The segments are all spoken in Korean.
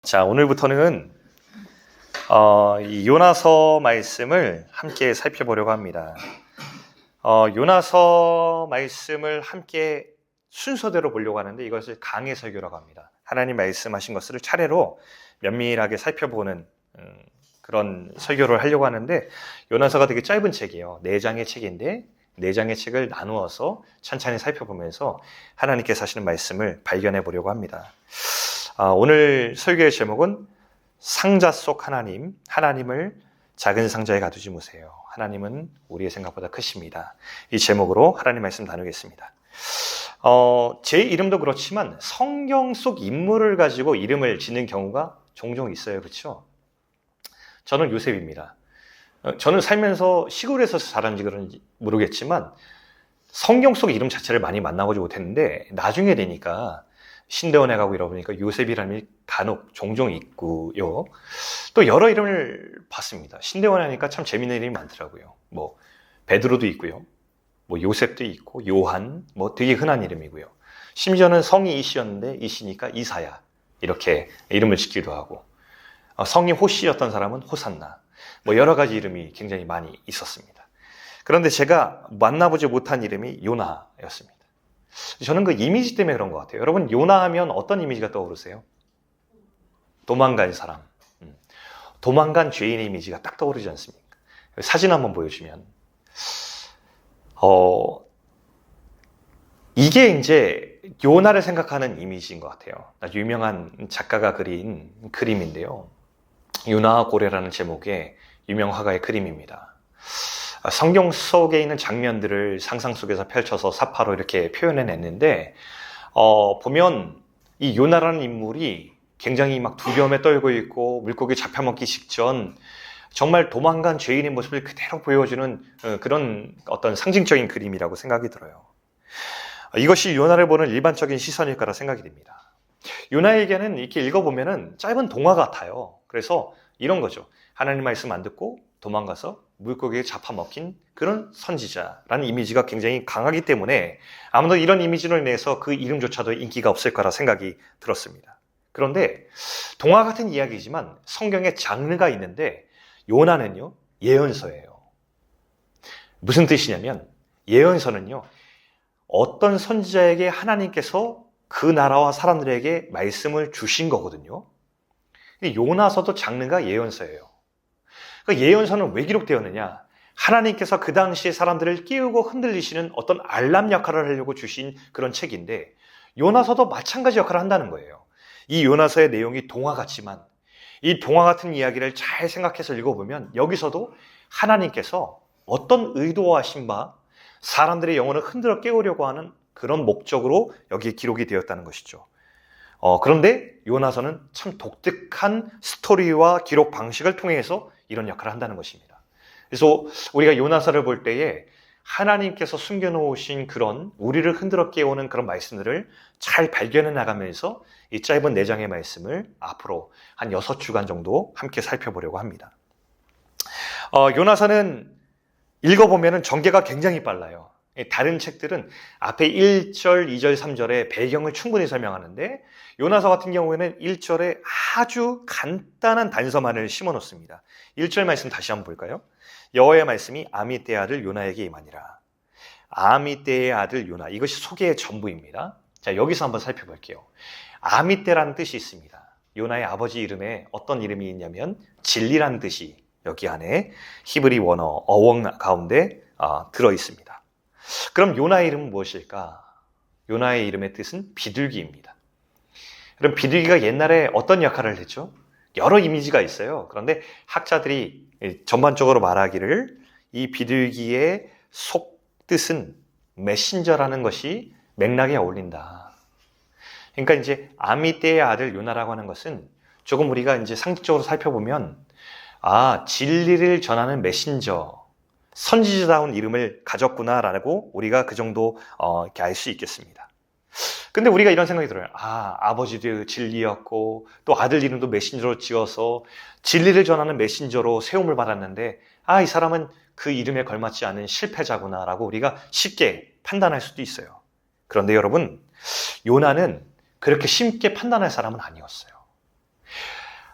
자, 오늘부터는 이 요나서 말씀을 함께 살펴보려고 합니다. 요나서 말씀을 함께 순서대로 보려고 하는데 이것을 강해 설교라고 합니다. 하나님 말씀하신 것을 차례로 면밀하게 살펴보는 그런 설교를 하려고 하는데, 요나서가 되게 짧은 책이에요. 4장의 책인데 4장의 책을 나누어서 찬찬히 살펴보면서 하나님께서 하시는 말씀을 발견해 보려고 합니다. 오늘 설교의 제목은 상자 속 하나님, 하나님을 작은 상자에 가두지 마세요. 하나님은 우리의 생각보다 크십니다. 이 제목으로 하나님 말씀 나누겠습니다. 제 이름도 그렇지만 성경 속 인물을 가지고 이름을 짓는 경우가 종종 있어요. 그렇죠? 저는 요셉입니다. 저는 살면서 시골에서 자란지 그런지 모르겠지만 성경 속 이름 자체를 많이 만나보지 못했는데 나중에 되니까 신대원에 가고 이러보니까 요셉이라는 이름이 간혹 종종 있고요. 또 여러 이름을 봤습니다. 신대원에 하니까 참 재밌는 이름이 많더라고요. 뭐 베드로도 있고요. 뭐 요셉도 있고 요한, 뭐 되게 흔한 이름이고요. 심지어는 성이 이시였는데 이시니까 이사야 이렇게 이름을 짓기도 하고, 성이 호시였던 사람은 호산나, 뭐 여러 가지 이름이 굉장히 많이 있었습니다. 그런데 제가 만나보지 못한 이름이 요나였습니다. 저는 그 이미지 때문에 그런 것 같아요. 여러분, 요나 하면 어떤 이미지가 떠오르세요? 도망간 사람, 도망간 죄인의 이미지가 딱 떠오르지 않습니까? 사진 한번 보여주면 이게 이제 요나를 생각하는 이미지인 것 같아요. 유명한 작가가 그린 그림인데요, 요나와 고래라는 제목의 유명 화가의 그림입니다. 성경 속에 있는 장면들을 상상 속에서 펼쳐서 사파로 이렇게 표현해냈는데, 보면 이 요나라는 인물이 굉장히 막 두려움에 떨고 있고 물고기 잡혀먹기 직전 정말 도망간 죄인의 모습을 그대로 보여주는 그런 어떤 상징적인 그림이라고 생각이 들어요. 이것이 요나를 보는 일반적인 시선일 거라 생각이 됩니다. 요나에게는 이렇게 읽어보면은 짧은 동화 같아요. 그래서 이런 거죠. 하나님 말씀 안 듣고 도망가서 물고기에 잡아먹힌 그런 선지자라는 이미지가 굉장히 강하기 때문에 아무도 이런 이미지로 인해서 그 이름조차도 인기가 없을 거라 생각이 들었습니다. 그런데 동화 같은 이야기지만 성경에 장르가 있는데 요나는요, 예언서예요. 무슨 뜻이냐면 예언서는요, 어떤 선지자에게 하나님께서 그 나라와 사람들에게 말씀을 주신 거거든요. 요나서도 장르가 예언서예요. 그 예언서는 왜 기록되었느냐? 하나님께서 그 당시에 사람들을 깨우고 흔들리시는 어떤 알람 역할을 하려고 주신 그런 책인데, 요나서도 마찬가지 역할을 한다는 거예요. 이 요나서의 내용이 동화 같지만 이 동화 같은 이야기를 잘 생각해서 읽어보면 여기서도 하나님께서 어떤 의도하신 바 사람들의 영혼을 흔들어 깨우려고 하는 그런 목적으로 여기에 기록이 되었다는 것이죠. 그런데 요나서는 참 독특한 스토리와 기록 방식을 통해서 이런 역할을 한다는 것입니다. 그래서 우리가 요나서를 볼 때에 하나님께서 숨겨놓으신 그런 우리를 흔들어 깨우는 그런 말씀들을 잘 발견해 나가면서 이 짧은 4장의 말씀을 앞으로 한 6주간 정도 함께 살펴보려고 합니다. 요나서는 읽어보면 전개가 굉장히 빨라요. 다른 책들은 앞에 1절, 2절, 3절에 배경을 충분히 설명하는데 요나서 같은 경우에는 1절에 아주 간단한 단서만을 심어놓습니다. 1절 말씀 다시 한번 볼까요? 여호와의 말씀이 아미떼의 아들 요나에게 임하니라. 아미떼의 아들 요나, 이것이 소개의 전부입니다. 자, 여기서 한번 살펴볼게요. 아미떼라는 뜻이 있습니다. 요나의 아버지 이름에 어떤 이름이 있냐면 진리라는 뜻이 여기 안에 히브리 원어 어원 가운데 들어있습니다. 그럼 요나의 이름은 무엇일까? 요나의 이름의 뜻은 비둘기입니다. 그럼 비둘기가 옛날에 어떤 역할을 했죠? 여러 이미지가 있어요. 그런데 학자들이 전반적으로 말하기를 이 비둘기의 속뜻은 메신저라는 것이 맥락에 어울린다. 그러니까 이제 아미떼의 아들 요나라고 하는 것은 조금 우리가 이제 상식적으로 살펴보면 진리를 전하는 메신저, 선지자다운 이름을 가졌구나라고 우리가 그 정도 이렇게 알 수 있겠습니다. 근데 우리가 이런 생각이 들어요. 아버지도 진리였고 또 아들 이름도 메신저로 지어서 진리를 전하는 메신저로 세움을 받았는데 이 사람은 그 이름에 걸맞지 않은 실패자구나라고 우리가 쉽게 판단할 수도 있어요. 그런데 여러분, 요나는 그렇게 쉽게 판단할 사람은 아니었어요.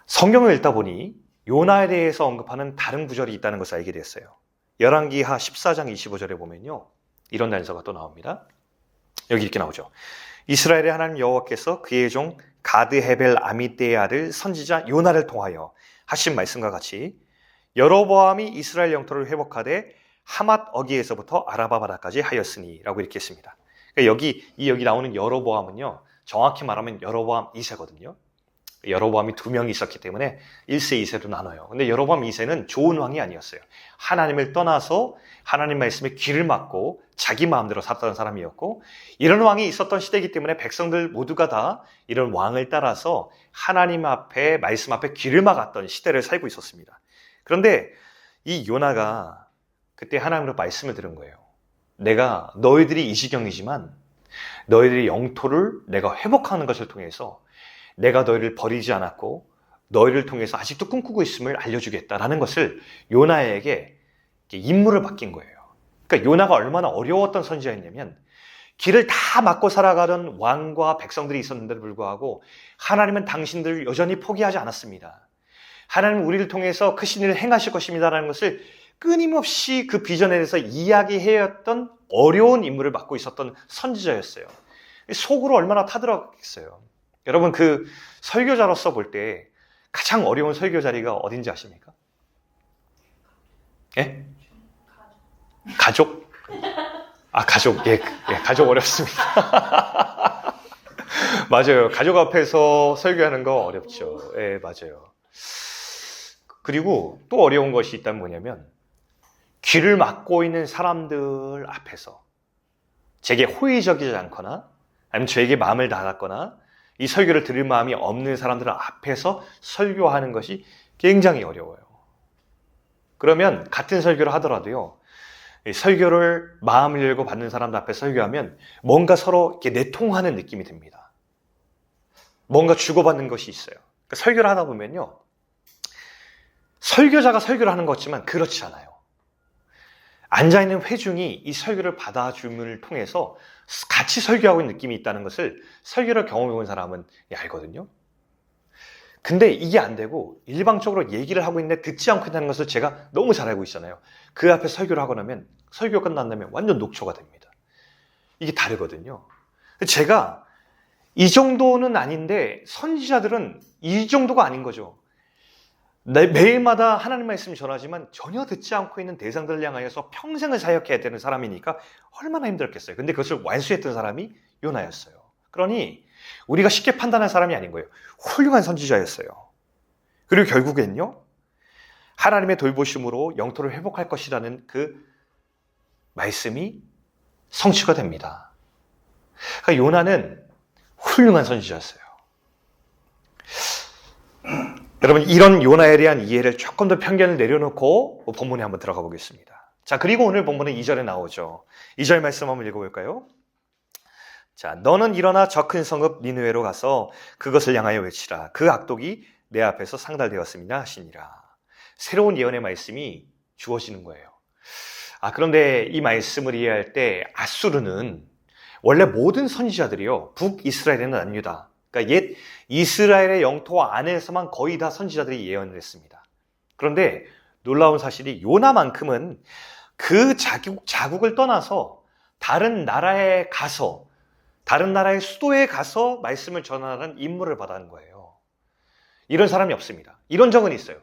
성경을 읽다 보니 요나에 대해서 언급하는 다른 구절이 있다는 것을 알게 됐어요. 열왕기하 14장 25절에 보면요, 이런 단서가 또 나옵니다. 여기 이렇게 나오죠. 이스라엘의 하나님 여호와께서 그의 종 가드 헤벨 아미떼의 아들 선지자 요나를 통하여 하신 말씀과 같이 여로보암이 이스라엘 영토를 회복하되 하맛 어기에서부터 아라바 바다까지 하였으니 라고 이렇게 했습니다. 그러니까 여기 나오는 여로보암은요, 정확히 말하면 여로보암 2세거든요. 여로보암이 2명이 있었기 때문에 1세, 2세로 나눠요. 근데 여로보암 2세는 좋은 왕이 아니었어요. 하나님을 떠나서 하나님 말씀에 귀를 막고 자기 마음대로 살았던 사람이었고, 이런 왕이 있었던 시대이기 때문에 백성들 모두가 다 이런 왕을 따라서 하나님 앞에, 말씀 앞에 귀를 막았던 시대를 살고 있었습니다. 그런데 이 요나가 그때 하나님으로 말씀을 들은 거예요. 내가 너희들이 이 지경이지만 너희들의 영토를 내가 회복하는 것을 통해서 내가 너희를 버리지 않았고 너희를 통해서 아직도 꿈꾸고 있음을 알려주겠다라는 것을 요나에게 임무를 맡긴 거예요. 그러니까 요나가 얼마나 어려웠던 선지자였냐면 길을 다 막고 살아가던 왕과 백성들이 있었는데도 불구하고 하나님은 당신들을 여전히 포기하지 않았습니다. 하나님은 우리를 통해서 크신 일을 행하실 것입니다라는 것을 끊임없이 그 비전에 대해서 이야기해왔던 어려운 임무를 맡고 있었던 선지자였어요. 속으로 얼마나 타들었겠어요. 여러분, 그 설교자로서 볼 때 가장 어려운 설교 자리가 어딘지 아십니까? 예? 가족? 가족. 예, 가족 어렵습니다. 맞아요. 가족 앞에서 설교하는 거 어렵죠. 예, 맞아요. 그리고 또 어려운 것이 있다면 뭐냐면 귀를 막고 있는 사람들 앞에서 제게 호의적이지 않거나 아니면 저에게 마음을 닫았거나 이 설교를 들을 마음이 없는 사람들 앞에서 설교하는 것이 굉장히 어려워요. 그러면 같은 설교를 하더라도요, 설교를 마음을 열고 받는 사람들 앞에 설교하면 뭔가 서로 이렇게 내통하는 느낌이 듭니다. 뭔가 주고받는 것이 있어요. 그러니까 설교를 하다 보면요, 설교자가 설교를 하는 것 같지만 그렇지 않아요. 앉아있는 회중이 이 설교를 받아줌을 통해서 같이 설교하고 있는 느낌이 있다는 것을 설교를 경험해본 사람은 알거든요. 근데 이게 안 되고 일방적으로 얘기를 하고 있는데 듣지 않고 있다는 것을 제가 너무 잘 알고 있잖아요. 그 앞에 설교를 하고 나면 설교가 끝난다면 완전 녹초가 됩니다. 이게 다르거든요. 제가 이 정도는 아닌데 선지자들은 이 정도가 아닌 거죠. 매일마다 하나님 말씀 전하지만 전혀 듣지 않고 있는 대상들을 향하여서 평생을 사역해야 되는 사람이니까 얼마나 힘들었겠어요. 근데 그것을 완수했던 사람이 요나였어요. 그러니 우리가 쉽게 판단할 사람이 아닌 거예요. 훌륭한 선지자였어요. 그리고 결국엔요, 하나님의 돌보심으로 영토를 회복할 것이라는 그 말씀이 성취가 됩니다. 그러니까 요나는 훌륭한 선지자였어요. 여러분, 이런 요나에 대한 이해를 조금 더 편견을 내려놓고 본문에 한번 들어가 보겠습니다. 자, 그리고 오늘 본문은 2절에 나오죠. 2절 말씀 한번 읽어볼까요? 자, 너는 일어나 저 큰 성읍 니느웨로 가서 그것을 향하여 외치라. 그 악독이 내 앞에서 상달되었습니다 하시니라. 새로운 예언의 말씀이 주어지는 거예요. 그런데 이 말씀을 이해할 때 아수르는 원래 모든 선지자들이요, 북이스라엘에 나뉩니다. 그러니까 옛 이스라엘의 영토 안에서만 거의 다 선지자들이 예언을 했습니다. 그런데 놀라운 사실이 요나만큼은 그 자국을 떠나서 다른 나라에 가서, 다른 나라의 수도에 가서 말씀을 전하는 임무를 받은 거예요. 이런 사람이 없습니다. 이런 적은 있어요.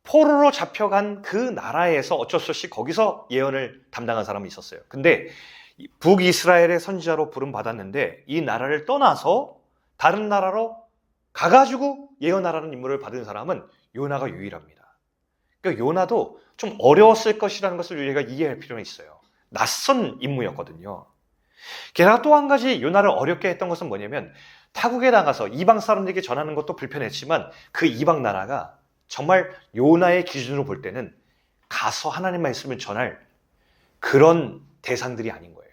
포로로 잡혀간 그 나라에서 어쩔 수 없이 거기서 예언을 담당한 사람이 있었어요. 근데 북이스라엘의 선지자로 부름받았는데 이 나라를 떠나서 다른 나라로 가가지고 예언하라는 임무를 받은 사람은 요나가 유일합니다. 그러니까 요나도 좀 어려웠을 것이라는 것을 우리가 이해할 필요는 있어요. 낯선 임무였거든요. 게다가 또 한 가지 요나를 어렵게 했던 것은 뭐냐면 타국에 나가서 이방 사람들에게 전하는 것도 불편했지만 그 이방 나라가 정말 요나의 기준으로 볼 때는 가서 하나님 말씀을 전할 그런 대상들이 아닌 거예요.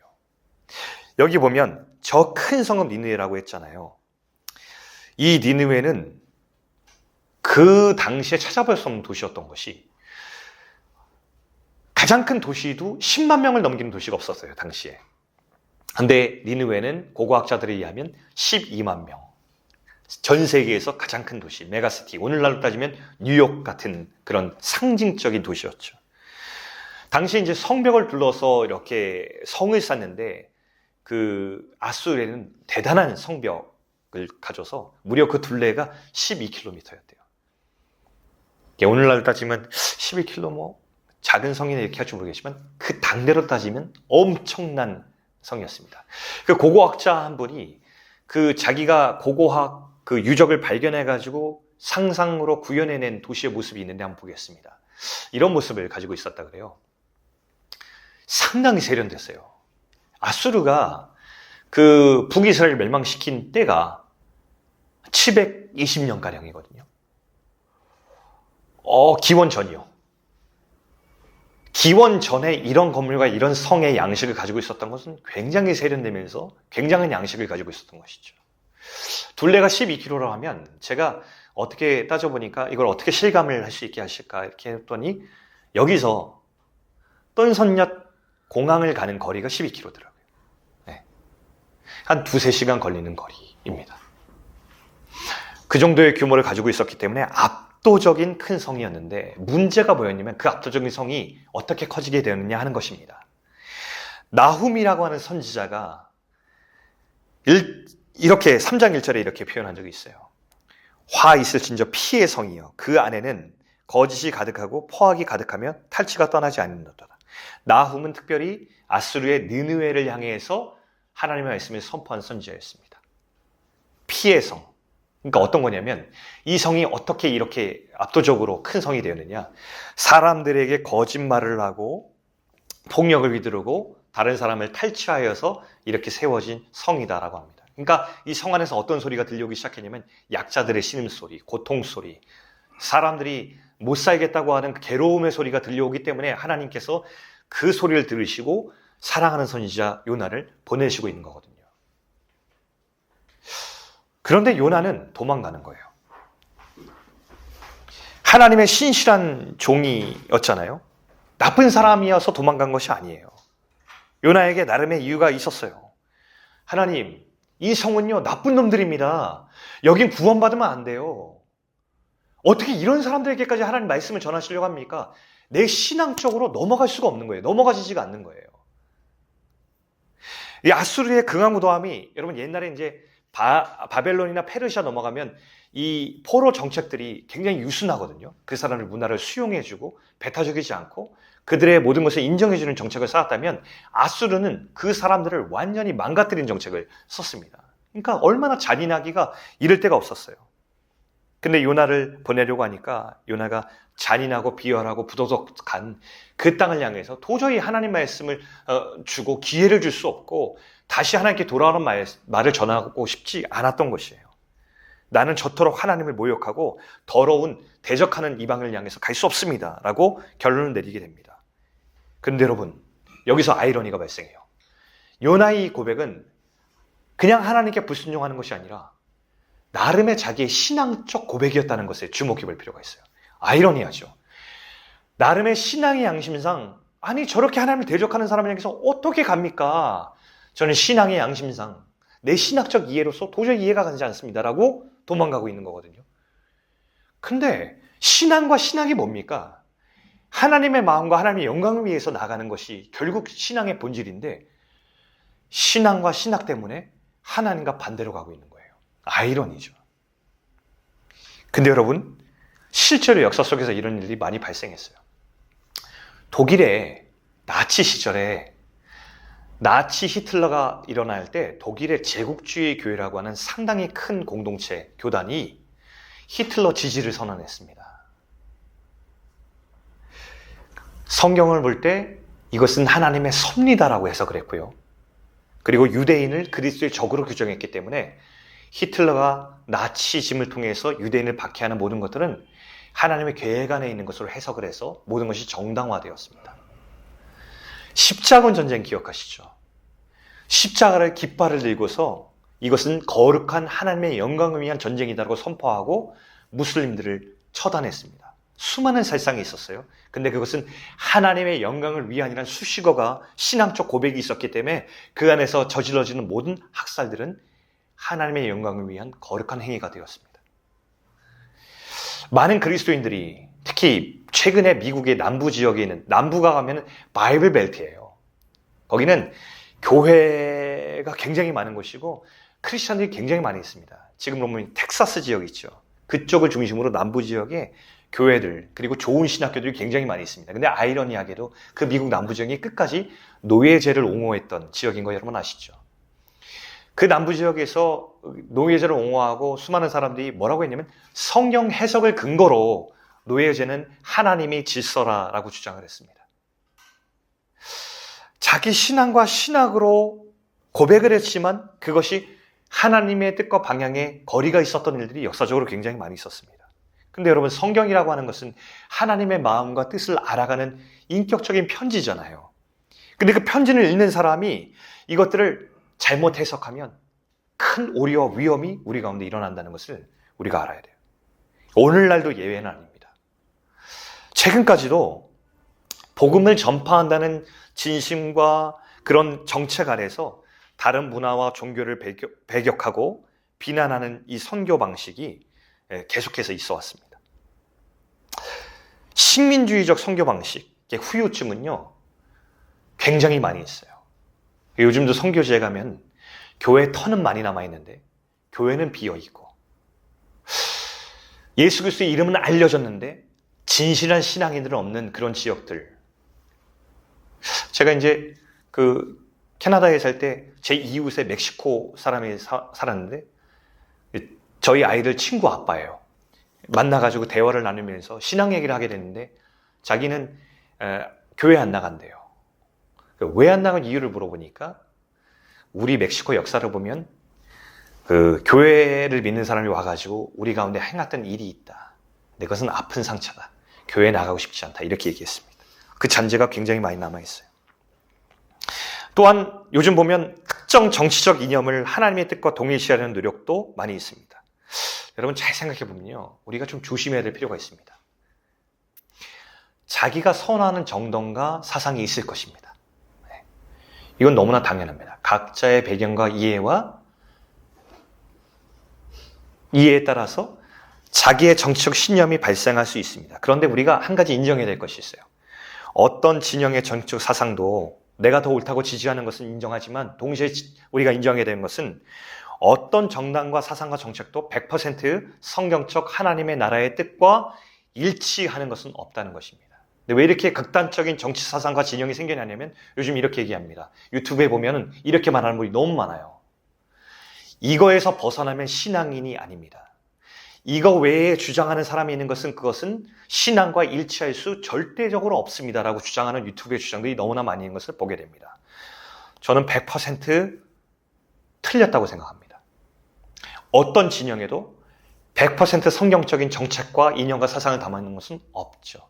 여기 보면 저 큰 성읍 니느웨라고 했잖아요. 이 니느웨는 그 당시에 찾아볼 수 없는 도시였던 것이, 가장 큰 도시도 10만 명을 넘기는 도시가 없었어요, 당시에. 근데 니느웨는 고고학자들에 의하면 12만 명, 전 세계에서 가장 큰 도시, 메가시티, 오늘날로 따지면 뉴욕 같은 그런 상징적인 도시였죠. 당시 이제 성벽을 둘러서 이렇게 성을 쌓는데 그 아수르에는 대단한 성벽을 가져서 무려 그 둘레가 12km였대요. 오늘날로 따지면 12km 뭐 작은 성이나 이렇게 할지 모르겠지만 그 당대로 따지면 엄청난 성이었습니다. 그 고고학자 한 분이 그 자기가 고고학 그 유적을 발견해가지고 상상으로 구현해낸 도시의 모습이 있는데 한번 보겠습니다. 이런 모습을 가지고 있었다 그래요. 상당히 세련됐어요. 아수르가 그 북이스라엘 멸망시킨 때가 720년가량이거든요. 기원 전이요. 기원 전에 이런 건물과 이런 성의 양식을 가지고 있었던 것은 굉장히 세련되면서 굉장한 양식을 가지고 있었던 것이죠. 둘레가 12km라고 하면 제가 어떻게 따져보니까 이걸 어떻게 실감을 할 수 있게 하실까 이렇게 했더니 여기서 똔선역 공항을 가는 거리가 12km더라고요. 네. 한 2-3시간 걸리는 거리입니다. 그 정도의 규모를 가지고 있었기 때문에 압도적인 큰 성이었는데 문제가 뭐였냐면 그 압도적인 성이 어떻게 커지게 되었느냐 하는 것입니다. 나훔이라고 하는 선지자가 이렇게 3장 1절에 이렇게 표현한 적이 있어요. 화 있을진저 피의 성이여 그 안에는 거짓이 가득하고 포악이 가득하며 탈취가 떠나지 않는도다. 나훔은 특별히 아수르의 느느웨를 향해서 하나님의 말씀을 선포한 선지자였습니다. 피의 성. 그러니까 어떤 거냐면 이 성이 어떻게 이렇게 압도적으로 큰 성이 되었느냐. 사람들에게 거짓말을 하고 폭력을 휘두르고 다른 사람을 탈취하여서 이렇게 세워진 성이다라고 합니다. 그러니까 이 성 안에서 어떤 소리가 들려오기 시작했냐면 약자들의 신음소리, 고통소리, 사람들이 못 살겠다고 하는 괴로움의 소리가 들려오기 때문에 하나님께서 그 소리를 들으시고 사랑하는 선지자 요나를 보내시고 있는 거거든요. 그런데 요나는 도망가는 거예요. 하나님의 신실한 종이었잖아요. 나쁜 사람이어서 도망간 것이 아니에요. 요나에게 나름의 이유가 있었어요. 하나님, 이 성은요 나쁜 놈들입니다. 여긴 구원받으면 안 돼요. 어떻게 이런 사람들에게까지 하나님 말씀을 전하시려고 합니까? 내 신앙적으로 넘어갈 수가 없는 거예요. 넘어가지지가 않는 거예요. 이 아수르의 강하무도함이 여러분 옛날에 이제 바벨론이나 페르시아 넘어가면 이 포로 정책들이 굉장히 유순하거든요. 그 사람의 문화를 수용해주고 배타적이지 않고 그들의 모든 것을 인정해주는 정책을 쌓았다면 아수르는 그 사람들을 완전히 망가뜨린 정책을 썼습니다. 그러니까 얼마나 잔인하기가 이를 데가 없었어요. 근데 요나를 보내려고 하니까 요나가 잔인하고 비열하고 부도덕한 그 땅을 향해서 도저히 하나님 말씀을 주고 기회를 줄 수 없고 다시 하나님께 돌아오는 말을 전하고 싶지 않았던 것이에요. 나는 저토록 하나님을 모욕하고 더러운 대적하는 이방을 향해서 갈 수 없습니다. 라고 결론을 내리게 됩니다. 그런데 여러분, 여기서 아이러니가 발생해요. 요나의 고백은 그냥 하나님께 불순종하는 것이 아니라 나름의 자기의 신앙적 고백이었다는 것에 주목해 볼 필요가 있어요. 아이러니하죠. 나름의 신앙의 양심상 아니 저렇게 하나님을 대적하는 사람을 향해서 어떻게 갑니까? 저는 신앙의 양심상 내 신학적 이해로서 도저히 이해가 가지 않습니다. 라고 도망가고 있는 거거든요. 근데 신앙과 신학이 뭡니까? 하나님의 마음과 하나님의 영광을 위해서 나가는 것이 결국 신앙의 본질인데 신앙과 신학 때문에 하나님과 반대로 가고 있는 거예요. 아이러니죠. 근데 여러분, 실제로 역사 속에서 이런 일이 많이 발생했어요. 독일의 나치 시절에 나치 히틀러가 일어날 때 독일의 제국주의 교회라고 하는 상당히 큰 공동체, 교단이 히틀러 지지를 선언했습니다. 성경을 볼 때 이것은 하나님의 섭리다라고 해석을 했고요. 그리고 유대인을 그리스도의 적으로 규정했기 때문에 히틀러가 나치즘을 통해서 유대인을 박해하는 모든 것들은 하나님의 계획 안에 있는 것으로 해석을 해서 모든 것이 정당화되었습니다. 십자군 전쟁 기억하시죠? 십자가를 깃발을 들고서 이것은 거룩한 하나님의 영광을 위한 전쟁이다라고 선포하고 무슬림들을 처단했습니다. 수많은 살상이 있었어요. 근데 그것은 하나님의 영광을 위한이라는 수식어가 신앙적 고백이 있었기 때문에 그 안에서 저질러지는 모든 학살들은 하나님의 영광을 위한 거룩한 행위가 되었습니다. 많은 그리스도인들이 특히 최근에 미국의 남부 지역에 있는, 남부가 가면 바이블 벨트예요. 거기는 교회가 굉장히 많은 곳이고 크리스천들이 굉장히 많이 있습니다. 지금 보면 텍사스 지역 있죠. 그쪽을 중심으로 남부 지역에 교회들 그리고 좋은 신학교들이 굉장히 많이 있습니다. 근데 아이러니하게도 그 미국 남부 지역이 끝까지 노예제를 옹호했던 지역인 거 여러분 아시죠? 그 남부 지역에서 노예제를 옹호하고 수많은 사람들이 뭐라고 했냐면 성경 해석을 근거로 노예제는 하나님의 질서라라고 주장을 했습니다. 자기 신앙과 신학으로 고백을 했지만 그것이 하나님의 뜻과 방향에 거리가 있었던 일들이 역사적으로 굉장히 많이 있었습니다. 근데 여러분, 성경이라고 하는 것은 하나님의 마음과 뜻을 알아가는 인격적인 편지잖아요. 근데 그 편지를 읽는 사람이 이것들을 잘못 해석하면 큰 오류와 위험이 우리 가운데 일어난다는 것을 우리가 알아야 돼요. 오늘날도 예외는 아닙니다. 최근까지도 복음을 전파한다는 진심과 그런 정책 아래서 다른 문화와 종교를 배격하고 비난하는 이 선교 방식이 계속해서 있어 왔습니다. 식민주의적 선교 방식의 후유증은요, 굉장히 많이 있어요. 요즘도 선교지에 가면 교회 터는 많이 남아있는데 교회는 비어있고, 예수 그리스도의 이름은 알려졌는데 진실한 신앙인들은 없는 그런 지역들. 제가 이제 캐나다에 살 때 제 이웃에 멕시코 사람이 살았는데 저희 아이들 친구 아빠예요. 만나가지고 대화를 나누면서 신앙 얘기를 하게 됐는데 자기는 교회 안 나간대요. 왜 안 나간 이유를 물어보니까 우리 멕시코 역사를 보면 교회를 믿는 사람이 와가지고 우리 가운데 행했던 일이 있다. 근데 그것은 아픈 상처다. 교회에 나가고 싶지 않다. 이렇게 얘기했습니다. 그 잔재가 굉장히 많이 남아있어요. 또한 요즘 보면 특정 정치적 이념을 하나님의 뜻과 동일시하려는 노력도 많이 있습니다. 여러분 잘 생각해 보면요, 우리가 좀 조심해야 될 필요가 있습니다. 자기가 선호하는 정당과 사상이 있을 것입니다. 이건 너무나 당연합니다. 각자의 배경과 이해에 따라서 자기의 정치적 신념이 발생할 수 있습니다. 그런데 우리가 한 가지 인정해야 될 것이 있어요. 어떤 진영의 정치적 사상도 내가 더 옳다고 지지하는 것은 인정하지만 동시에 우리가 인정해야 되는 것은 어떤 정당과 사상과 정책도 100% 성경적 하나님의 나라의 뜻과 일치하는 것은 없다는 것입니다. 근데 왜 이렇게 극단적인 정치 사상과 진영이 생겨나냐면 요즘 이렇게 얘기합니다. 유튜브에 보면은 이렇게 말하는 분이 너무 많아요. 이거에서 벗어나면 신앙인이 아닙니다. 이거 외에 주장하는 사람이 있는 것은 그것은 신앙과 일치할 수 절대적으로 없습니다라고 주장하는 유튜브의 주장들이 너무나 많이 있는 것을 보게 됩니다. 저는 100% 틀렸다고 생각합니다. 어떤 진영에도 100% 성경적인 정책과 이념과 사상을 담아있는 것은 없죠.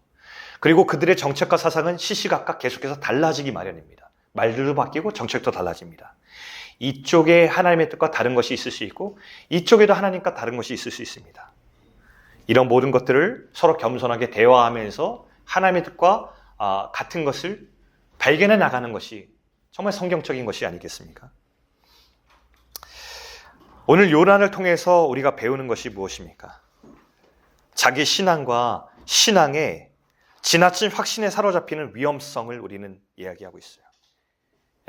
그리고 그들의 정책과 사상은 시시각각 계속해서 달라지기 마련입니다. 말들도 바뀌고 정책도 달라집니다. 이쪽에 하나님의 뜻과 다른 것이 있을 수 있고 이쪽에도 하나님과 다른 것이 있을 수 있습니다. 이런 모든 것들을 서로 겸손하게 대화하면서 하나님의 뜻과 같은 것을 발견해 나가는 것이 정말 성경적인 것이 아니겠습니까? 오늘 요난을 통해서 우리가 배우는 것이 무엇입니까? 자기 신앙과 신앙의 지나친 확신에 사로잡히는 위험성을 우리는 이야기하고 있어요.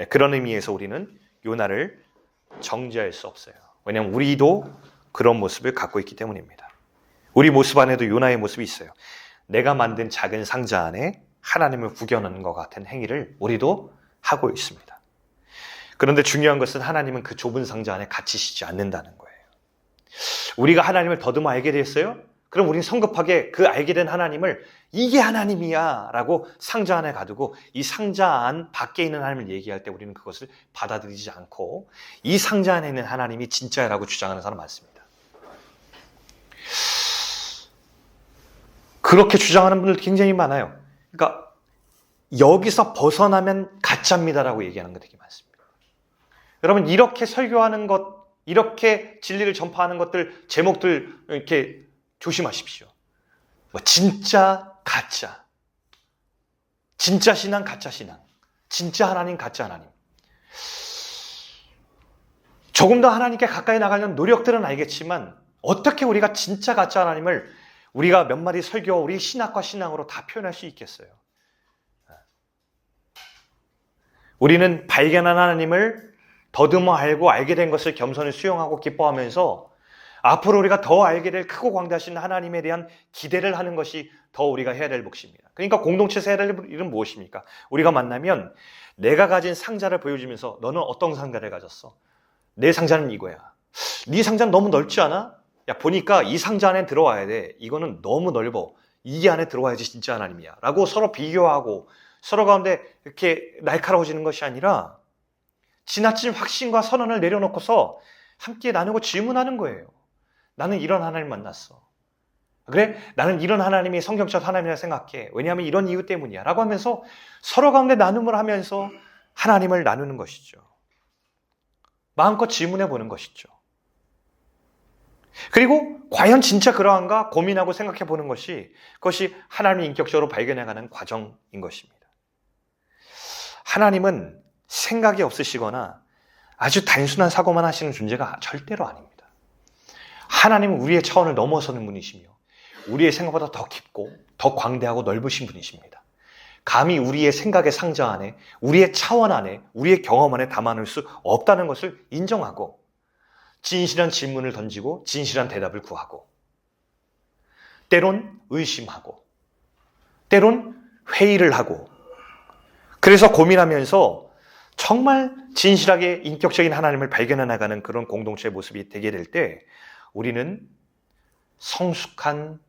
그런 의미에서 우리는 요나를 정죄할 수 없어요. 왜냐하면 우리도 그런 모습을 갖고 있기 때문입니다. 우리 모습 안에도 요나의 모습이 있어요. 내가 만든 작은 상자 안에 하나님을 구겨넣는 것 같은 행위를 우리도 하고 있습니다. 그런데 중요한 것은 하나님은 그 좁은 상자 안에 갇히시지 않는다는 거예요. 우리가 하나님을 더듬어 알게 됐어요? 그럼 우리는 성급하게 그 알게 된 하나님을 이게 하나님이야 라고 상자 안에 가두고 이 상자 안 밖에 있는 하나님을 얘기할 때 우리는 그것을 받아들이지 않고 이 상자 안에 있는 하나님이 진짜라고 주장하는 사람 많습니다. 그렇게 주장하는 분들 굉장히 많아요. 그러니까 여기서 벗어나면 가짜입니다라고 얘기하는 것 되게 많습니다. 여러분 이렇게 설교하는 것, 이렇게 진리를 전파하는 것들 제목들 이렇게 조심하십시오. 진짜 가짜, 진짜 신앙 가짜 신앙, 진짜 하나님 가짜 하나님. 조금 더 하나님께 가까이 나가려는 노력들은 알겠지만 어떻게 우리가 진짜 가짜 하나님을 우리가 몇 마디 설교, 우리 신학과 신앙으로 다 표현할 수 있겠어요? 우리는 발견한 하나님을 더듬어 알고 알게 된 것을 겸손히 수용하고 기뻐하면서 앞으로 우리가 더 알게 될 크고 광대하신 하나님에 대한 기대를 하는 것이 더 우리가 해야 될 몫입니다. 그러니까 공동체에서 해야 될 일은 무엇입니까? 우리가 만나면 내가 가진 상자를 보여주면서 너는 어떤 상자를 가졌어? 내 상자는 이거야. 네 상자는 너무 넓지 않아? 야, 보니까 이 상자 안에 들어와야 돼. 이거는 너무 넓어. 이 안에 들어와야지 진짜 하나님이야. 라고 서로 비교하고 서로 가운데 이렇게 날카로워지는 것이 아니라 지나친 확신과 선언을 내려놓고서 함께 나누고 질문하는 거예요. 나는 이런 하나님 만났어. 그래? 나는 이런 하나님이 성경적 하나님이라 생각해. 왜냐하면 이런 이유 때문이야. 라고 하면서 서로 가운데 나눔을 하면서 하나님을 나누는 것이죠. 마음껏 질문해 보는 것이죠. 그리고 과연 진짜 그러한가 고민하고 생각해 보는 것이 그것이 하나님이 인격적으로 발견해가는 과정인 것입니다. 하나님은 생각이 없으시거나 아주 단순한 사고만 하시는 존재가 절대로 아닙니다. 하나님은 우리의 차원을 넘어서는 분이시며 우리의 생각보다 더 깊고 더 광대하고 넓으신 분이십니다. 감히 우리의 생각의 상자 안에, 우리의 차원 안에, 우리의 경험 안에 담아놓을 수 없다는 것을 인정하고 진실한 질문을 던지고 진실한 대답을 구하고 때론 의심하고 때론 회의를 하고 그래서 고민하면서 정말 진실하게 인격적인 하나님을 발견해 나가는 그런 공동체의 모습이 되게 될 때 우리는 성숙한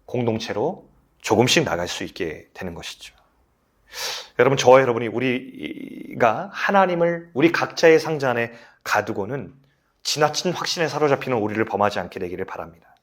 공동체로 조금씩 나갈 수 있게 되는 것이죠. 여러분, 저와 여러분이 우리가 하나님을 우리 각자의 상자 안에 가두고는 지나친 확신에 사로잡히는 우리를 범하지 않게 되기를 바랍니다.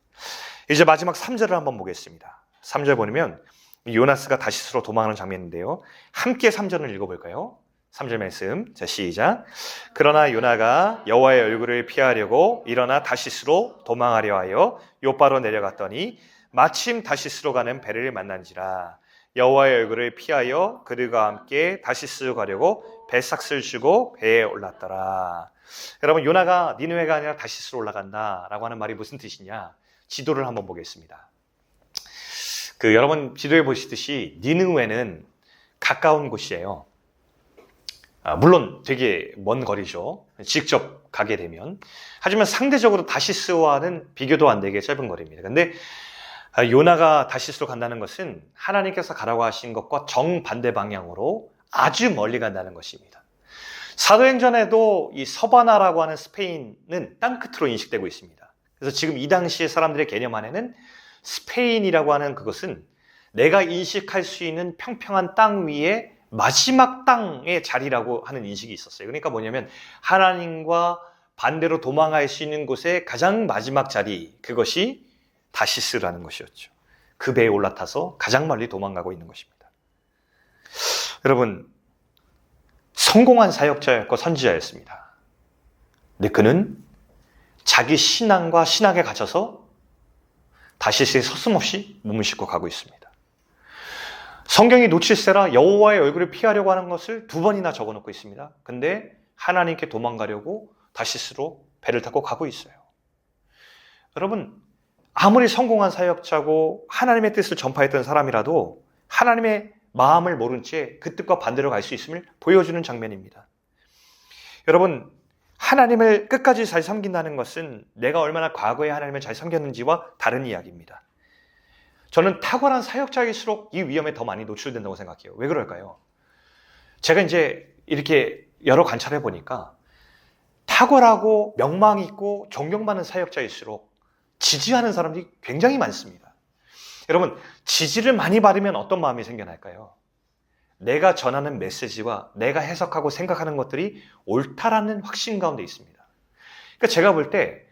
이제 마지막 3절을 한번 보겠습니다. 3절 보면 요나스가 다시스로 도망하는 장면인데요. 함께 3절을 읽어볼까요? 3절 말씀. 자, 시작. 그러나 요나가 여호와의 얼굴을 피하려고 일어나 다시스로 도망하려 하여 요바로 내려갔더니 마침 다시스로 가는 배를 만난지라. 여호와의 얼굴을 피하여 그들과 함께 다시스 가려고 배삭을 주고 배에 올랐더라. 여러분, 요나가 니느웨가 아니라 다시스로 올라간다라고 하는 말이 무슨 뜻이냐? 지도를 한번 보겠습니다. 여러분 지도에 보시듯이 니느웨는 가까운 곳이에요. 물론 되게 먼 거리죠. 직접 가게 되면. 하지만 상대적으로 다시스와는 비교도 안 되게 짧은 거리입니다. 근데 요나가 다시스로 간다는 것은 하나님께서 가라고 하신 것과 정반대 방향으로 아주 멀리 간다는 것입니다. 사도행전에도 이 서바나라고 하는 스페인은 땅끝으로 인식되고 있습니다. 그래서 지금 이 당시의 사람들의 개념 안에는 스페인이라고 하는 그것은 내가 인식할 수 있는 평평한 땅 위에 마지막 땅의 자리라고 하는 인식이 있었어요. 그러니까 뭐냐면 하나님과 반대로 도망갈 수 있는 곳의 가장 마지막 자리, 그것이 다시스라는 것이었죠. 그 배에 올라타서 가장 멀리 도망가고 있는 것입니다. 여러분, 성공한 사역자였고 선지자였습니다. 근데 그는 자기 신앙과 신학에 갇혀서 다시스에 서슴없이 몸을 싣고 가고 있습니다. 성경이 놓칠세라 여호와의 얼굴을 피하려고 하는 것을 2번이나 적어놓고 있습니다. 근데 하나님께 도망가려고 다시스로 배를 타고 가고 있어요. 여러분, 아무리 성공한 사역자고 하나님의 뜻을 전파했던 사람이라도 하나님의 마음을 모른 채 그 뜻과 반대로 갈 수 있음을 보여주는 장면입니다. 여러분, 하나님을 끝까지 잘 섬긴다는 것은 내가 얼마나 과거에 하나님을 잘 섬겼는지와 다른 이야기입니다. 저는 탁월한 사역자일수록 이 위험에 더 많이 노출된다고 생각해요. 왜 그럴까요? 제가 이제 이렇게 여러 관찰해 보니까 탁월하고 명망 있고 존경받는 사역자일수록 지지하는 사람들이 굉장히 많습니다. 여러분, 지지를 많이 받으면 어떤 마음이 생겨날까요? 내가 전하는 메시지와 내가 해석하고 생각하는 것들이 옳다라는 확신 가운데 있습니다. 그러니까 제가 볼 때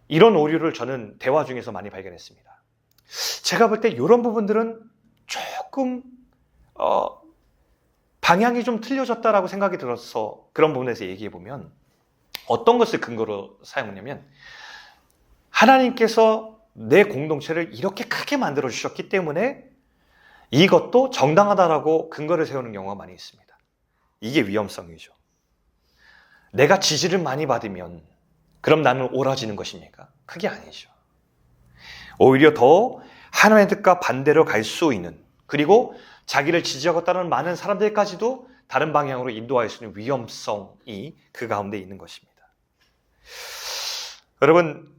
이런 오류를 저는 대화 중에서 많이 발견했습니다. 제가 볼 때 이런 부분들은 조금 방향이 좀 틀려졌다라고 생각이 들어서 그런 부분에서 얘기해 보면 어떤 것을 근거로 사용하냐면 하나님께서 내 공동체를 이렇게 크게 만들어 주셨기 때문에 이것도 정당하다라고 근거를 세우는 경우가 많이 있습니다. 이게 위험성이죠. 내가 지지를 많이 받으면 그럼 나는 옳아지는 것입니까? 그게 아니죠. 오히려 더 하나님의 뜻과 반대로 갈 수 있는, 그리고 자기를 지지하고 따르는 많은 사람들까지도 다른 방향으로 인도할 수 있는 위험성이 그 가운데 있는 것입니다. 여러분,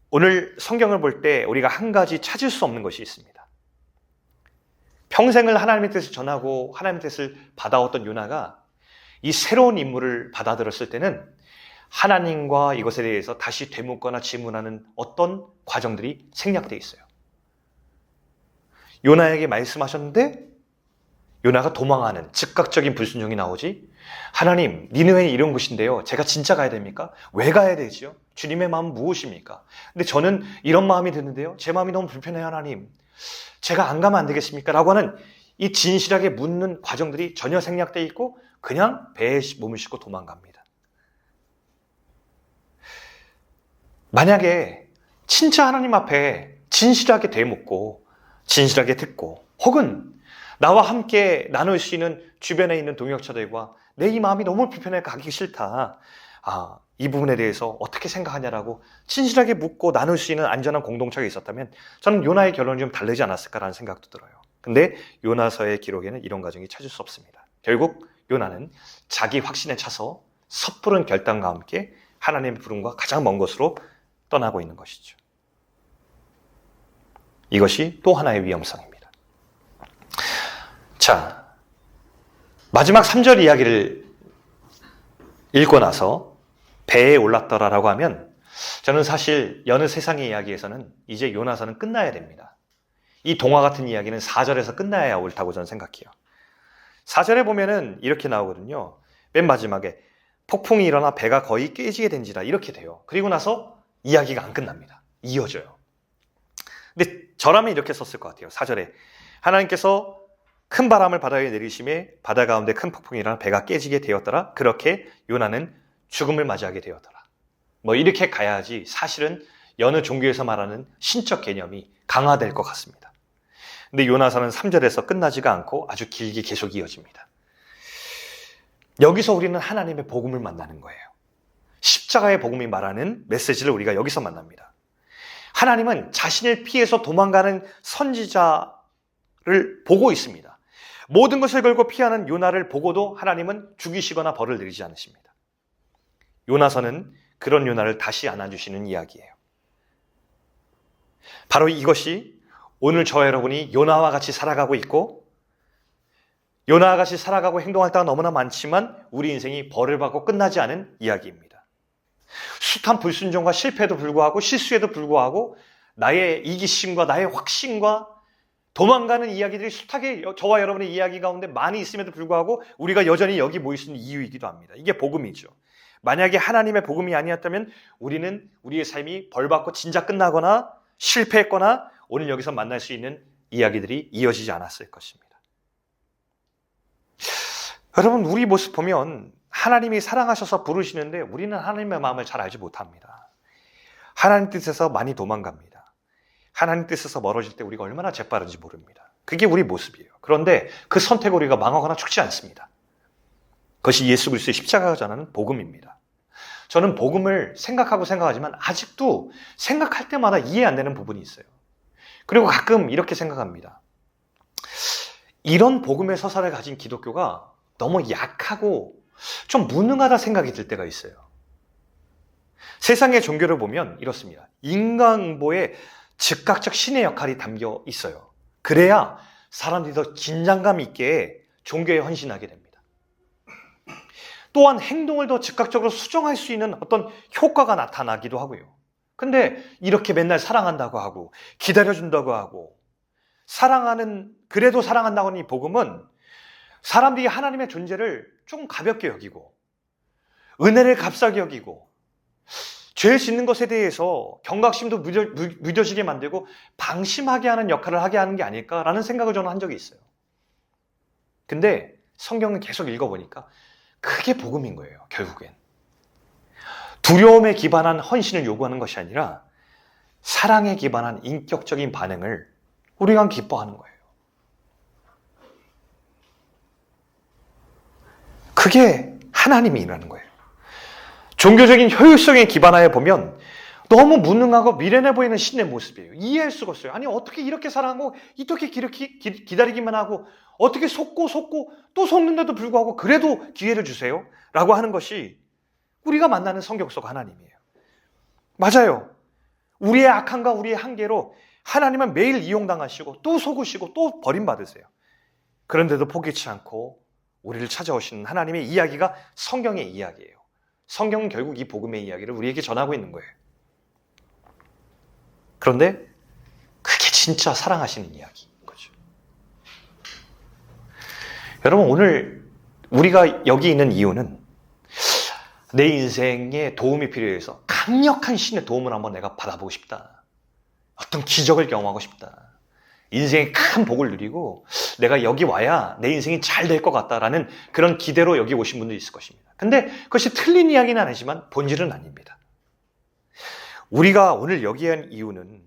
오늘 성경을 볼 때 우리가 한 가지 찾을 수 없는 것이 있습니다. 평생을 하나님의 뜻을 전하고 하나님의 뜻을 받아왔던 요나가 이 새로운 임무를 받아들였을 때는 하나님과 이것에 대해서 다시 되묻거나 질문하는 어떤 과정들이 생략되어 있어요. 요나에게 말씀하셨는데 요나가 도망하는 즉각적인 불순종이 나오지. 하나님, 니느웨는 이런 곳인데요. 제가 진짜 가야 됩니까? 왜 가야 되지요? 주님의 마음은 무엇입니까? 근데 저는 이런 마음이 드는데요. 제 마음이 너무 불편해요, 하나님. 제가 안 가면 안 되겠습니까? 라고 하는 이 진실하게 묻는 과정들이 전혀 생략되어 있고 그냥 배에 몸을 싣고 도망갑니다. 만약에 진짜 하나님 앞에 진실하게 되묻고 진실하게 듣고 혹은 나와 함께 나눌 수 있는 주변에 있는 동역자들과 내 이 마음이 너무 불편해 가기 싫다. 이 부분에 대해서 어떻게 생각하냐라고 진실하게 묻고 나눌 수 있는 안전한 공동체가 있었다면 저는 요나의 결론이 좀 다르지 않았을까라는 생각도 들어요. 근데 요나서의 기록에는 이런 과정이 찾을 수 없습니다. 결국 요나는 자기 확신에 차서 섣부른 결단과 함께 하나님의 부름과 가장 먼 곳으로 떠나고 있는 것이죠. 이것이 또 하나의 위험성입니다. 자, 마지막 3절 이야기를 읽고 나서 배에 올랐더라라고 하면 저는 사실 여느 세상의 이야기에서는 이제 요나서는 끝나야 됩니다. 이 동화 같은 이야기는 4절에서 끝나야 옳다고 저는 생각해요. 4절에 보면은 이렇게 나오거든요. 맨 마지막에 폭풍이 일어나 배가 거의 깨지게 된지라 이렇게 돼요. 그리고 나서 이야기가 안 끝납니다. 이어져요. 근데 저라면 이렇게 썼을 것 같아요. 4절에 하나님께서 큰 바람을 바다에 내리심에 바다 가운데 큰 폭풍이 일어나 배가 깨지게 되었더라. 그렇게 요나는 죽음을 맞이하게 되었더라. 뭐 이렇게 가야지 사실은 여느 종교에서 말하는 신적 개념이 강화될 것 같습니다. 근데 요나서는 3절에서 끝나지가 않고 아주 길게 계속 이어집니다. 여기서 우리는 하나님의 복음을 만나는 거예요. 십자가의 복음이 말하는 메시지를 우리가 여기서 만납니다. 하나님은 자신을 피해서 도망가는 선지자를 보고 있습니다. 모든 것을 걸고 피하는 요나를 보고도 하나님은 죽이시거나 벌을 내리지 않으십니다. 요나서는 그런 요나를 다시 안아주시는 이야기예요. 바로 이것이 오늘 저와 여러분이 요나와 같이 살아가고 있고 요나와 같이 살아가고 행동할 때가 너무나 많지만 우리 인생이 벌을 받고 끝나지 않은 이야기입니다. 숱한 불순종과 실패에도 불구하고 실수에도 불구하고 나의 이기심과 나의 확신과 도망가는 이야기들이 숱하게 저와 여러분의 이야기 가운데 많이 있음에도 불구하고 우리가 여전히 여기 모일 수 있는 이유이기도 합니다. 이게 복음이죠. 만약에 하나님의 복음이 아니었다면 우리는 우리의 삶이 벌받고 진짜 끝나거나 실패했거나 오늘 여기서 만날 수 있는 이야기들이 이어지지 않았을 것입니다. 여러분, 우리 모습 보면 하나님이 사랑하셔서 부르시는데 우리는 하나님의 마음을 잘 알지 못합니다. 하나님 뜻에서 많이 도망갑니다. 하나님 뜻에서 멀어질 때 우리가 얼마나 재빠른지 모릅니다. 그게 우리 모습이에요. 그런데 그 선택을 우리가 망하거나 죽지 않습니다. 그것이 예수 그리스도의 십자가가 전하는 복음입니다. 저는 복음을 생각하고 생각하지만 아직도 생각할 때마다 이해 안 되는 부분이 있어요. 그리고 가끔 이렇게 생각합니다. 이런 복음의 서사를 가진 기독교가 너무 약하고 좀 무능하다 생각이 들 때가 있어요. 세상의 종교를 보면 이렇습니다. 인간응보에 즉각적 신의 역할이 담겨 있어요. 그래야 사람들이 더 긴장감 있게 종교에 헌신하게 됩니다. 또한 행동을 더 즉각적으로 수정할 수 있는 어떤 효과가 나타나기도 하고요. 근데 이렇게 맨날 사랑한다고 하고 기다려준다고 하고 그래도 사랑한다고 하는 이 복음은 사람들이 하나님의 존재를 조금 가볍게 여기고 은혜를 값싸게 여기고 죄를 짓는 것에 대해서 경각심도 무뎌지게 만들고 방심하게 하는 역할을 하게 하는 게 아닐까라는 생각을 저는 한 적이 있어요. 근데 성경을 계속 읽어보니까 그게 복음인 거예요, 결국엔. 두려움에 기반한 헌신을 요구하는 것이 아니라 사랑에 기반한 인격적인 반응을 우리가 기뻐하는 거예요. 그게 하나님이 일하는 거예요. 종교적인 효율성에 기반하여 보면 너무 무능하고 미련해 보이는 신의 모습이에요. 이해할 수가 없어요. 아니 어떻게 이렇게 사랑하고 이렇게 기다리기만 하고 어떻게 속고 또 속는데도 불구하고 그래도 기회를 주세요? 라고 하는 것이 우리가 만나는 성경 속 하나님이에요. 맞아요. 우리의 악함과 우리의 한계로 하나님은 매일 이용당하시고 또 속으시고 또 버림받으세요. 그런데도 포기치 않고 우리를 찾아오시는 하나님의 이야기가 성경의 이야기예요. 성경은 결국 이 복음의 이야기를 우리에게 전하고 있는 거예요. 그런데 그게 진짜 사랑하시는 이야기인 거죠. 여러분, 오늘 우리가 여기 있는 이유는 내 인생에 도움이 필요해서 강력한 신의 도움을 한번 내가 받아보고 싶다. 어떤 기적을 경험하고 싶다. 인생의 큰 복을 누리고 내가 여기 와야 내 인생이 잘 될 것 같다라는 그런 기대로 여기 오신 분도 있을 것입니다. 근데 그것이 틀린 이야기는 아니지만 본질은 아닙니다. 우리가 오늘 여기에 한 이유는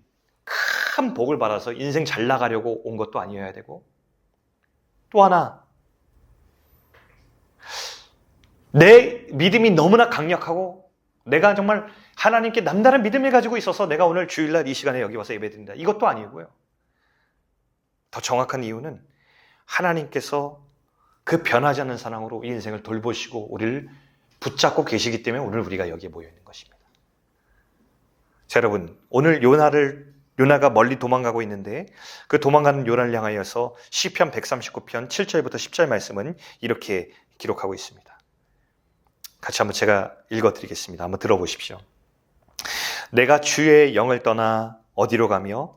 큰 복을 받아서 인생 잘 나가려고 온 것도 아니어야 되고, 또 하나 내 믿음이 너무나 강력하고 내가 정말 하나님께 남다른 믿음을 가지고 있어서 내가 오늘 주일날 이 시간에 여기 와서 예배드린다, 이것도 아니고요. 더 정확한 이유는 하나님께서 그 변하지 않는 사랑으로 이 인생을 돌보시고 우리를 붙잡고 계시기 때문에 오늘 우리가 여기에 모여 있는 것입니다. 자, 여러분, 오늘 요나가 멀리 도망가고 있는데 그 도망가는 요나를 향하여서 시편 139편 7절부터 10절 말씀은 이렇게 기록하고 있습니다. 같이 한번 제가 읽어드리겠습니다. 한번 들어보십시오. 내가 주의 영을 떠나 어디로 가며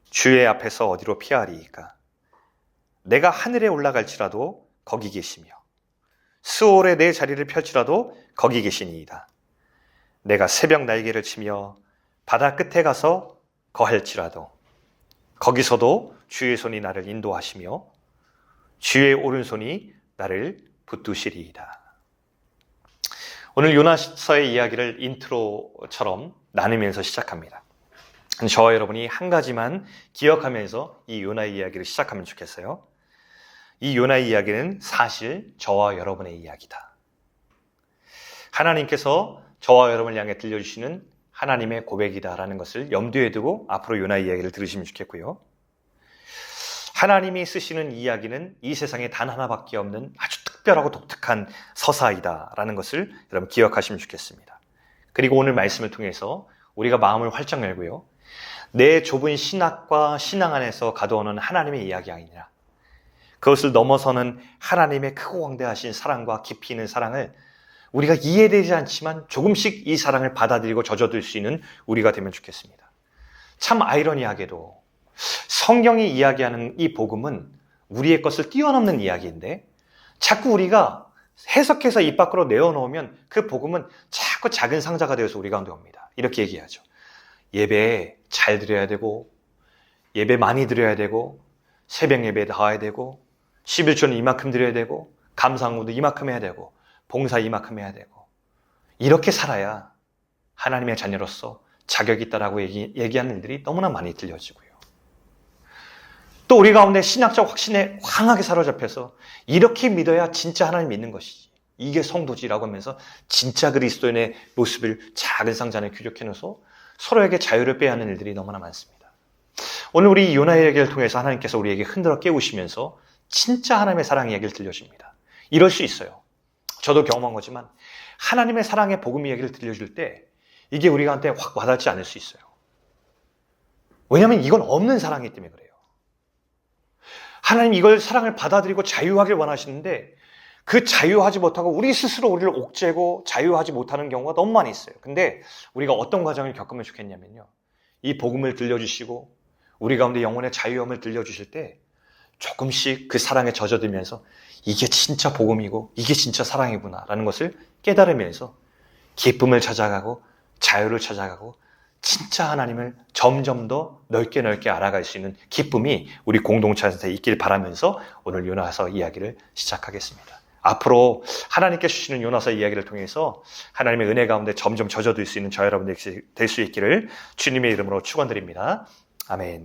주의 앞에서 어디로 피하리이까? 내가 하늘에 올라갈지라도 거기 계시며 스올에 내 자리를 펼치라도 거기 계시니이다. 내가 새벽 날개를 치며 바다 끝에 가서 거할지라도 거기서도 주의 손이 나를 인도하시며 주의 오른손이 나를 붙드시리이다. 오늘 요나서의 이야기를 인트로처럼 나누면서 시작합니다. 저와 여러분이 한 가지만 기억하면서 이 요나의 이야기를 시작하면 좋겠어요. 이 요나의 이야기는 사실 저와 여러분의 이야기다. 하나님께서 저와 여러분을 향해 들려주시는 하나님의 고백이다라는 것을 염두에 두고 앞으로 요나의 이야기를 들으시면 좋겠고요. 하나님이 쓰시는 이야기는 이 세상에 단 하나밖에 없는 아주 특별하고 독특한 서사이다라는 것을 여러분 기억하시면 좋겠습니다. 그리고 오늘 말씀을 통해서 우리가 마음을 활짝 열고요. 내 좁은 신학과 신앙 안에서 가둬오는 하나님의 이야기가 아니라 그것을 넘어서는 하나님의 크고 광대하신 사랑과 깊이 있는 사랑을 우리가 이해되지 않지만 조금씩 이 사랑을 받아들이고 젖어들 수 있는 우리가 되면 좋겠습니다. 참 아이러니하게도 성경이 이야기하는 이 복음은 우리의 것을 뛰어넘는 이야기인데 자꾸 우리가 해석해서 입 밖으로 내어놓으면 그 복음은 자꾸 작은 상자가 되어서 우리 가운데 옵니다. 이렇게 얘기하죠. 예배 잘 드려야 되고 예배 많이 드려야 되고 새벽 예배에 나와야 되고 11조는 이만큼 드려야 되고 감사항문도 이만큼 해야 되고 봉사 이만큼 해야 되고 이렇게 살아야 하나님의 자녀로서 자격이 있다라고 얘기하는 일들이 너무나 많이 들려지고요. 또 우리 가운데 신학적 확신에 황하게 사로잡혀서 이렇게 믿어야 진짜 하나님 믿는 것이지, 이게 성도지라고 하면서 진짜 그리스도인의 모습을 작은 상자 안에 규격해놓아서 서로에게 자유를 빼앗는 일들이 너무나 많습니다. 오늘 우리 요나의 얘기를 통해서 하나님께서 우리에게 흔들어 깨우시면서 진짜 하나님의 사랑 이야기를 들려줍니다. 이럴 수 있어요. 저도 경험한 거지만 하나님의 사랑의 복음 이야기를 들려줄 때 이게 우리한테 확 와닿지 않을 수 있어요. 왜냐하면 이건 없는 사랑이기 때문에 그래요. 하나님 이걸 사랑을 받아들이고 자유하길 원하시는데 그 자유하지 못하고 우리 스스로 우리를 옥죄고 자유하지 못하는 경우가 너무 많이 있어요. 근데 우리가 어떤 과정을 겪으면 좋겠냐면요, 이 복음을 들려주시고 우리 가운데 영혼의 자유함을 들려주실 때 조금씩 그 사랑에 젖어들면서 이게 진짜 복음이고 이게 진짜 사랑이구나 라는 것을 깨달으면서 기쁨을 찾아가고 자유를 찾아가고 진짜 하나님을 점점 더 넓게 알아갈 수 있는 기쁨이 우리 공동체 안에 있길 바라면서 오늘 요나서 이야기를 시작하겠습니다. 앞으로 하나님께 주시는 요나서 이야기를 통해서 하나님의 은혜 가운데 점점 젖어들 수 있는 저 여러분들이 될 수 있기를 주님의 이름으로 축원드립니다. 아멘.